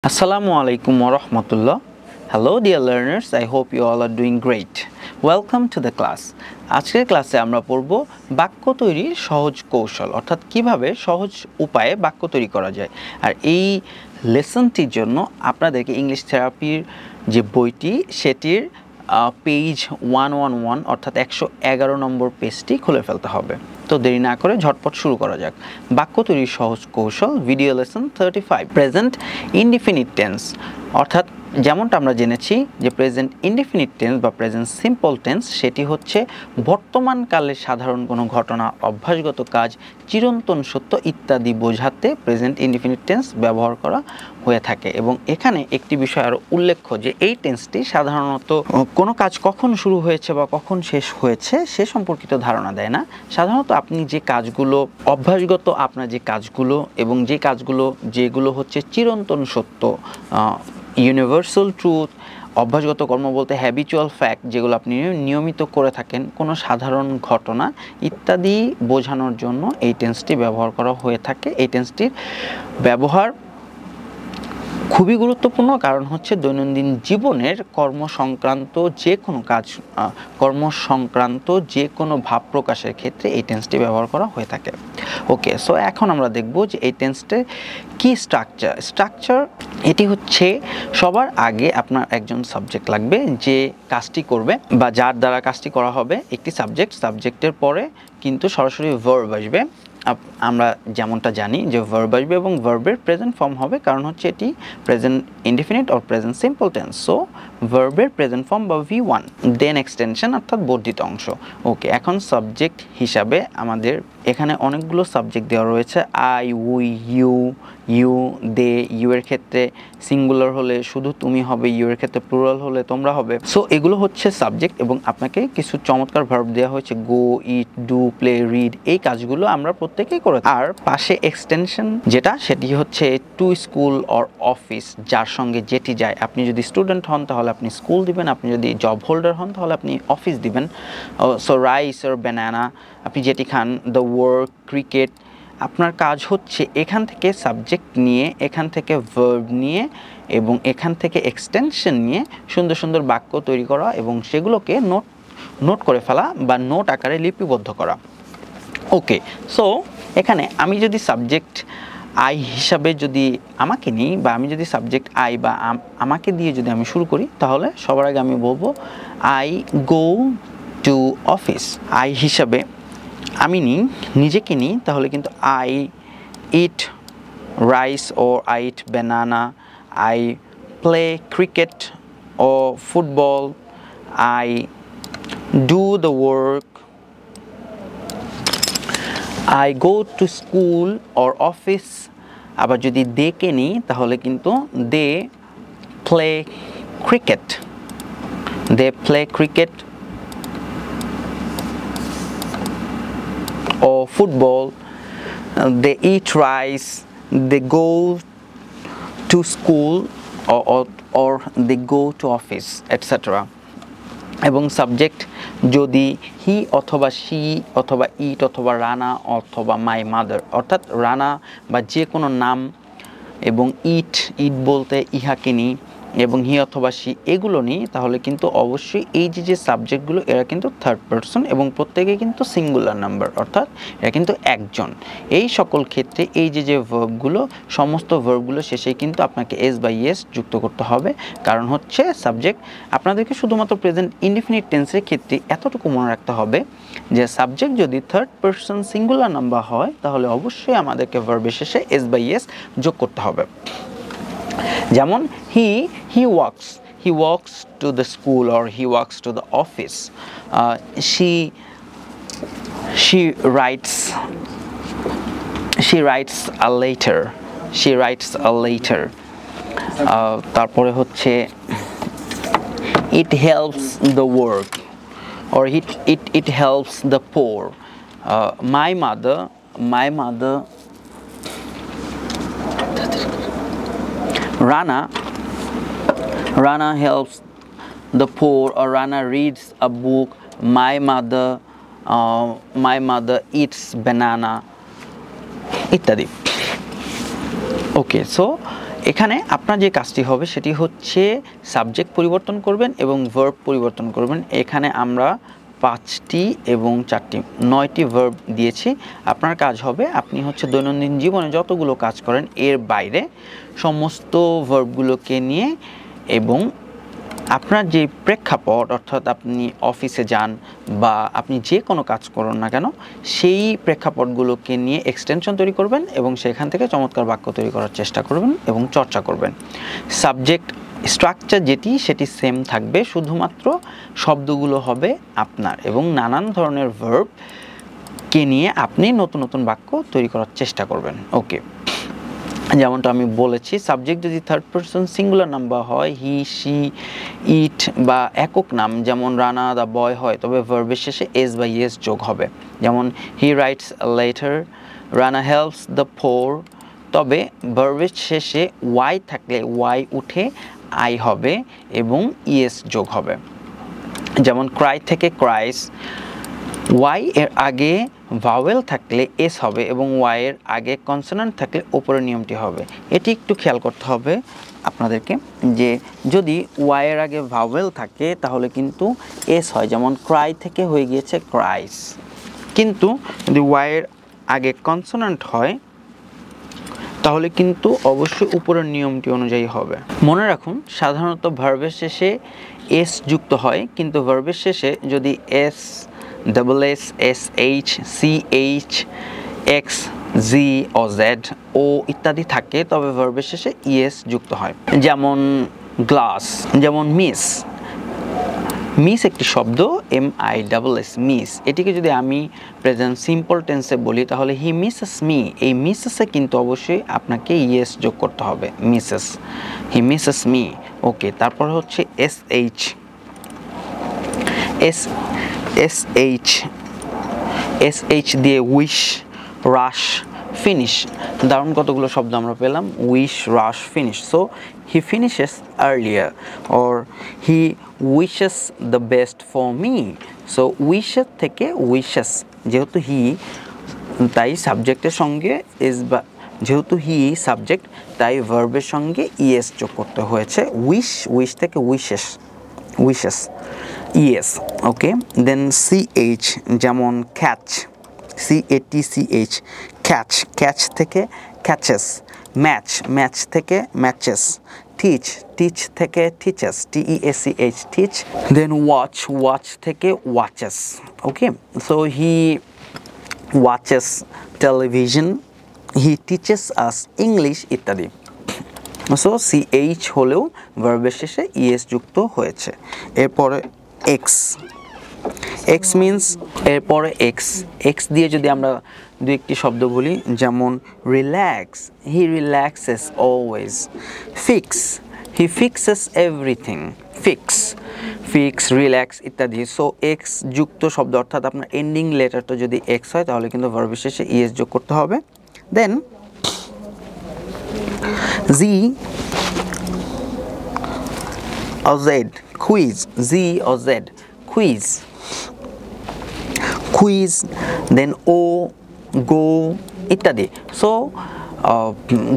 Assalamualaikum warahmatullah. Hello dear learners, I hope you all are doing great. Welcome to the class. আজকের ক্লাসে আমরা পড়ব বাক্য তৈরির সহজ কৌশল, অর্থাৎ কিভাবে সহজ উপায়ে বাক্য তৈরি করা যায়। আর এই লেসনটির জন্য আপনাদেরকে ইংলিশ থেরাপির যে বইটি সেটির পেজ 111 অর্থাৎ 111 নম্বর পেজটি খুলে ফেলতে হবে। তো দেরি না করে ঝটপট শুরু করা যাক। বাক্য তৈরির সহজ কৌশল video lesson 35 present indefinite tense, অর্থাৎ যেমনটা আমরা জেনেছি যে প্রেজেন্ট ইনডিফিনিট টেন্স বা প্রেজেন্ট সিম্পল টেন্স সেটি হচ্ছে বর্তমানকালের সাধারণ কোনো ঘটনা, অভ্যাসগত কাজ, চিরন্তন সত্য ইত্যাদি বোঝাতে প্রেজেন্ট ইনডিফিনিট টেন্স ব্যবহার করা হয়ে থাকে। এবং এখানে একটি বিষয় আরও উল্লেখ্য যে এই টেন্সটি সাধারণত কোনো কাজ কখন শুরু হয়েছে বা কখন শেষ হয়েছে সে সম্পর্কিত ধারণা দেয় না। সাধারণত আপনি যে কাজগুলো অভ্যাসগত, আপনার যে কাজগুলো এবং যে কাজগুলো যেগুলো হচ্ছে চিরন্তন সত্য, ইউনিভার্সাল ট্রুথ, অভ্যাসগত কর্ম বলতে হ্যাবিচুয়াল ফ্যাক্ট, যেগুলো আপনি নিয়মিত করে থাকেন, কোনো সাধারণ ঘটনা ইত্যাদি বোঝানোর জন্য এই টেন্সটি ব্যবহার করা হয়ে থাকে। এই টেন্সটির ব্যবহার খুবই গুরুত্বপূর্ণ, কারণ হচ্ছে দৈনন্দিন জীবনের কর্মসংক্রান্ত যে কোনো ভাব প্রকাশের ক্ষেত্রে এই টেন্সটি ব্যবহার করা হয়ে থাকে। ওকে, সো এখন আমরা দেখব যে এই টেন্সটির কি স্ট্রাকচার। এটি হচ্ছে সবার আগে আপনার একজন সাবজেক্ট লাগবে যে কাজটি করবে বা যার দ্বারা কাজটি করা হবে, একটি সাবজেক্টের পরে কিন্তু সরাসরি ভার্ব আসবে। আমরা যেমনটা জানি যে ভার্ব আসবে এবং ভার্বের প্রেজেন্ট ফর্ম হবে, কারণ হচ্ছে এটি present indefinite or present simple tense. So ভার্বের প্রেজেন্ট ফর্ম বা V1, দেন এক্সটেনশন অর্থাৎ বর্ধিত অংশ। ওকে, এখন সাবজেক্ট হিসাবে আমাদের এখানে অনেকগুলো সাবজেক্ট দেওয়া রয়েছে। I, we, you, they. You এর ক্ষেত্রে সিঙ্গুলার হলে শুধু তুমি হবে, ইউ এর ক্ষেত্রে প্লুরাল হলে তোমরা হবে। সো এগুলো হচ্ছে সাবজেক্ট এবং আপনাকে কিছু চমৎকার ভার্ব দেওয়া হয়েছে, গো, ইট, ডু, প্লে, রিড। এই কাজগুলো আমরা প্রত্যেকেই করে। আর পাশে এক্সটেনশন যেটা, সেটি হচ্ছে টু স্কুল অর অফিস, যার সঙ্গে যেটি যায়। আপনি যদি স্টুডেন্ট হন তাহলে আপনি স্কুল দিবেন, আপনি যদি জব হোল্ডার হন তাহলে আপনি অফিস দিবেন। সো রাইস অর ব্যানানা, আপনি যেটি খান। The work, cricket. আপনার কাজ হচ্ছে এখান থেকে সাবজেক্ট নিয়ে, এখান থেকে ভার্ব নিয়ে এবং এখান থেকে এক্সটেনশন নিয়ে সুন্দর সুন্দর বাক্য তৈরি করা এবং সেগুলোকে নোট করে ফেলা বা নোট আকারে লিপিবদ্ধ করা। ওকে, সো এখানে আমি যদি সাবজেক্ট আই হিসাবে যদি আমাকে নিই বা আমি যদি সাবজেক্ট আই বা আমাকে দিয়ে যদি আমি শুরু করি, তাহলে সবার আগে আমি বলবো I go to office. I হিসাবে আমি নিজেকে নিই, তাহলে কিন্তু আই ইট রাইস ও I eat banana, I play cricket ও football, I do the work, I go to school or office. আবার যদি দেকে নিই তাহলে কিন্তু they play cricket or football, they eat rice, they go to school or they go to office, etc. এবং subject যদি হি অথবা শি অথবা ইট অথবা রানা অথবা মাই মাদার, অর্থাৎ রানা বা যে কোনো নাম এবং ইট বলতে ইহাকে নিই এবং হি অথবা শি এগুলো নিই, তাহলে কিন্তু অবশ্যই এই যে সাবজেক্টগুলো এরা কিন্তু থার্ড পারসন এবং প্রত্যেকে কিন্তু সিঙ্গুলার নাম্বার, অর্থাৎ এরা কিন্তু একজন। এই সকল ক্ষেত্রে এই যে ভার্বগুলো, সমস্ত ভার্বগুলো শেষে কিন্তু আপনাকে এস বা ইয়েস যুক্ত করতে হবে, কারণ হচ্ছে সাবজেক্ট। আপনাদেরকে শুধুমাত্র প্রেজেন্ট ইনডিফিনিট টেন্সের ক্ষেত্রে এতটুকু মনে রাখতে হবে যে সাবজেক্ট যদি থার্ড পারসন সিঙ্গুলার নাম্বার হয় তাহলে অবশ্যই আমাদেরকে ভার্বের শেষে এস বা ইয়েস যোগ করতে হবে। যেমন he walks to the school or he walks to the office. She writes a letter. তারপরে হচ্ছে it helps the work or it helps the poor. My mother Rana helps the poor, or Rana reads a book. My mother eats banana, ইত্যাদি। ওকে, so এখানে আপনার যে কাজটি হবে সেটি হচ্ছে সাবজেক্ট পরিবর্তন করবেন এবং ভার্ব পরিবর্তন করবেন। এখানে আমরা 5টি এবং 4টি 9টি ভার্ব দিয়েছি। আপনার কাজ হবে আপনি হচ্ছে দৈনন্দিন জীবনে যতগুলো কাজ করেন এর বাইরে সমস্ত ভার্বগুলোকে নিয়ে এবং আপনার যে প্রেক্ষাপট, অর্থাৎ আপনি অফিসে যান বা আপনি যে কোনো কাজ করুন না কেন সেই প্রেক্ষাপটগুলোকে নিয়ে এক্সটেনশন তৈরি করবেন এবং সেখান থেকে চমৎকার বাক্য তৈরি করার চেষ্টা করবেন এবং চর্চা করবেন। সাবজেক্ট স্ট্রাকচার সেটি সেম থাকবে, শুধুমাত্র শব্দগুলো হবে আপনার এবং নানান ধরনের ভার্বকে নিয়ে আপনি নতুন নতুন বাক্য তৈরি করার চেষ্টা করবেন। ওকে, যেমনটা আমি বলেছি, সাবজেক্ট যদি থার্ড পারসন সিঙ্গুলার নাম্বার হয়, হি, শি, ইট বা একক নাম যেমন রানা দ্য বয় হয়, তবে ভার্বের শেষে এস বা ইয়েস যোগ হবে। যেমন he writes letter, Rana helps the poor, তবে ভার্বের শেষে ওয়াই থাকলে ওয়াই উঠে আই হবে এবং ইএস যোগ হবে। যেমন ক্রাই থেকে ক্রাইস, ওয়াই এর আগে ভাওয়েল থাকলে এস হবে এবং ওয়াই এর আগে কনসোনেন্ট থাকলে উপরের নিয়মটি হবে। এটি একটু খেয়াল করতে হবে আপনাদেরকে যে যদি ওয়াই এর আগে ভাওয়েল থাকে তাহলে কিন্তু এস হয়, যেমন ক্রাই থেকে হয়ে গিয়েছে ক্রাইস। কিন্তু যদি ওয়াই এর আগে কনসোনেন্ট হয় তাহলে কিন্তু অবশ্যই উপরের নিয়মটি অনুযায়ী হবে। মনে রাখুন, সাধারণত ভার্বের শেষে এস যুক্ত হয়, কিন্তু ভার্বের শেষে যদি S, double S, S H, C H, X, G O Z O ইত্যাদি থাকে তবে ভার্বের শেষে ইএস যুক্ত হয়। যেমন গ্লাস, যেমন মিস। মিস একটি শব্দ, MISS, মিস। এটিকে যদি আমি প্রেজেন্ট সিম্পল টেন্সে বলি তাহলে হি মিসেস মি, এই মিসেসে কিন্তু অবশ্যই আপনাকে ইএস যোগ করতে হবে, মিসেস, হি মিসেস মি। ওকে, তারপর হচ্ছে SH, SH দিয়ে উইশ, রাশ, ফিনিশ। দারুণ কতগুলো শব্দ আমরা পেলাম, wish, rush, finish. So he finishes earlier or he wishes the best for me. So wishes থেকে উইশেস, যেহেতু হি তাই সাবজেক্টের সঙ্গে ইজ বা যেহেতু হি সাবজেক্ট তাই ভার্বের সঙ্গে ইএস যোগ করতে হয়েছে। উইশ থেকে উইশেস ইএস। ওকে, দেন CH, যেমন ক্যাচ, CATCH, ক্যাচ থেকে ক্যাচেস, ম্যাচ থেকে ম্যাচেস, টিচ থেকে টিচেস, TEACH, টিচ। দেন ওয়াচ থেকে watches. Okay, so he watches television, he teaches us English ইত্যাদি। সো CH হলেও ভার্বের শেষে ইএস যুক্ত হয়েছে। এরপরে এক্স মিনস, এরপরে এক্স দিয়ে যদি আমরা দু একটি শব্দ বলি, যেমন রিল্যাক্স, হি রিল্যাক্সেস অলওয়েজ, ফিক্স, হি ফিক্সেস এভরিথিং, ফিক্স, রিল্যাক্স ইত্যাদি। সো এক্স যুক্ত শব্দ, অর্থাৎ আপনার এন্ডিং লেটারটা যদি এক্স হয় তাহলে কিন্তু ভার্বের শেষে ইএস যোগ করতে হবে। দেন জি or Z, quiz, Z or Z, quiz, then O, go ইত্যাদি। সো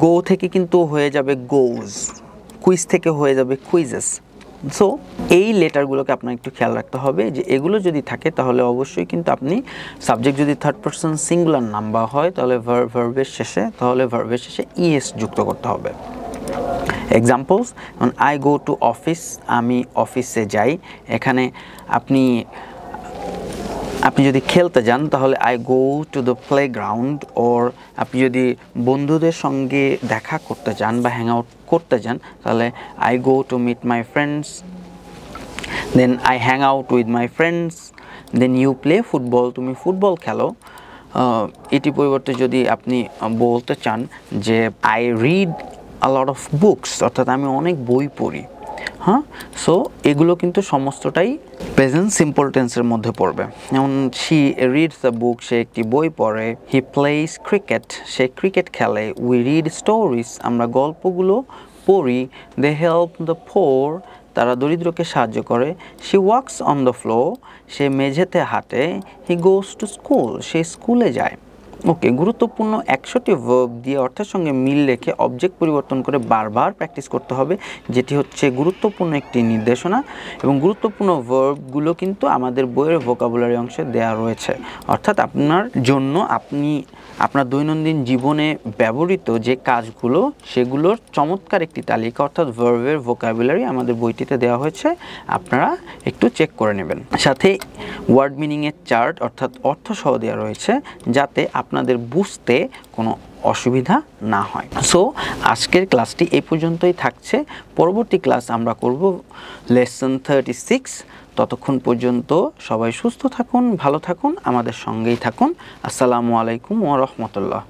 গো থেকে কিন্তু হয়ে যাবে গোজ, কুইজ থেকে হয়ে যাবে কুইজেস। সো এই লেটারগুলোকে আপনার একটু খেয়াল রাখতে হবে যে এগুলো যদি থাকে তাহলে অবশ্যই কিন্তু আপনি সাবজেক্ট যদি থার্ড পারসন সিঙ্গুলার নাম্বার হয় তাহলে ভার্বের শেষে ইএস যুক্ত করতে হবে। Examples, I go to office, আমি অফিসে যাই। এখানে আপনি যদি খেলতে যান তাহলে I go to the playground, or আপনি যদি বন্ধুদের সঙ্গে দেখা করতে চান বা হ্যাং আউট করতে যান তাহলে I go to meet my friends, then I hang out with my friends. Then you play football, তুমি ফুটবল খেলো। এটি পরিবর্তে যদি আপনি বলতে চান যে I read a lot of books, অর্থাৎ আমি অনেক বই পড়ি। হ্যাঁ, সো এগুলো কিন্তু সমস্তটাই প্রেজেন্ট সিম্পল টেন্সের মধ্যে পড়বে। যেমন শি রিডস দ্য বুক, সে একটি বই পড়ে। He plays cricket, say cricket খেলে। উই রিড স্টোরিজ, আমরা গল্পগুলো পড়ি। দে হেল্প দ্য পোর, তারা দরিদ্রকে সাহায্য করে। She walks on the floor, সে মেঝেতে হাঁটে। হি গোজ টু স্কুল, সে স্কুলে যায়। ওকে, গুরুত্বপূর্ণ 100টি ভার্ব দিয়ে অর্থের সঙ্গে মিল রেখে অবজেক্ট পরিবর্তন করে বারবার প্র্যাকটিস করতে হবে, যেটি হচ্ছে গুরুত্বপূর্ণ একটি নির্দেশনা। এবং গুরুত্বপূর্ণ ভার্বগুলো কিন্তু আমাদের বইয়ের ভোকাবুলারি অংশে দেওয়া রয়েছে, অর্থাৎ আপনার জন্য আপনার দৈনন্দিন জীবনে ব্যবহৃত যে কাজগুলো সেগুলোর চমৎকার একটি তালিকা অর্থাৎ ভার্বের ভোকাবুলারি আমাদের বইটিতে দেওয়া হয়েছে, আপনারা একটু চেক করে নেবেন। সাথে ওয়ার্ড মিনিংয়ের চার্ট অর্থাৎ অর্থ সহ দেওয়া রয়েছে, যাতে আপনাদের বুঝতে কোনো অসুবিধা না হয়। সো আজকের ক্লাসটি এই পর্যন্তই থাকছে। পরবর্তী ক্লাস আমরা করব লেসন 36। ততক্ষণ পর্যন্ত সবাই সুস্থ থাকুন, ভালো থাকুন, আমাদের সঙ্গেই থাকুন। আসসালামু আলাইকুম ওয়া রাহমাতুল্লাহ।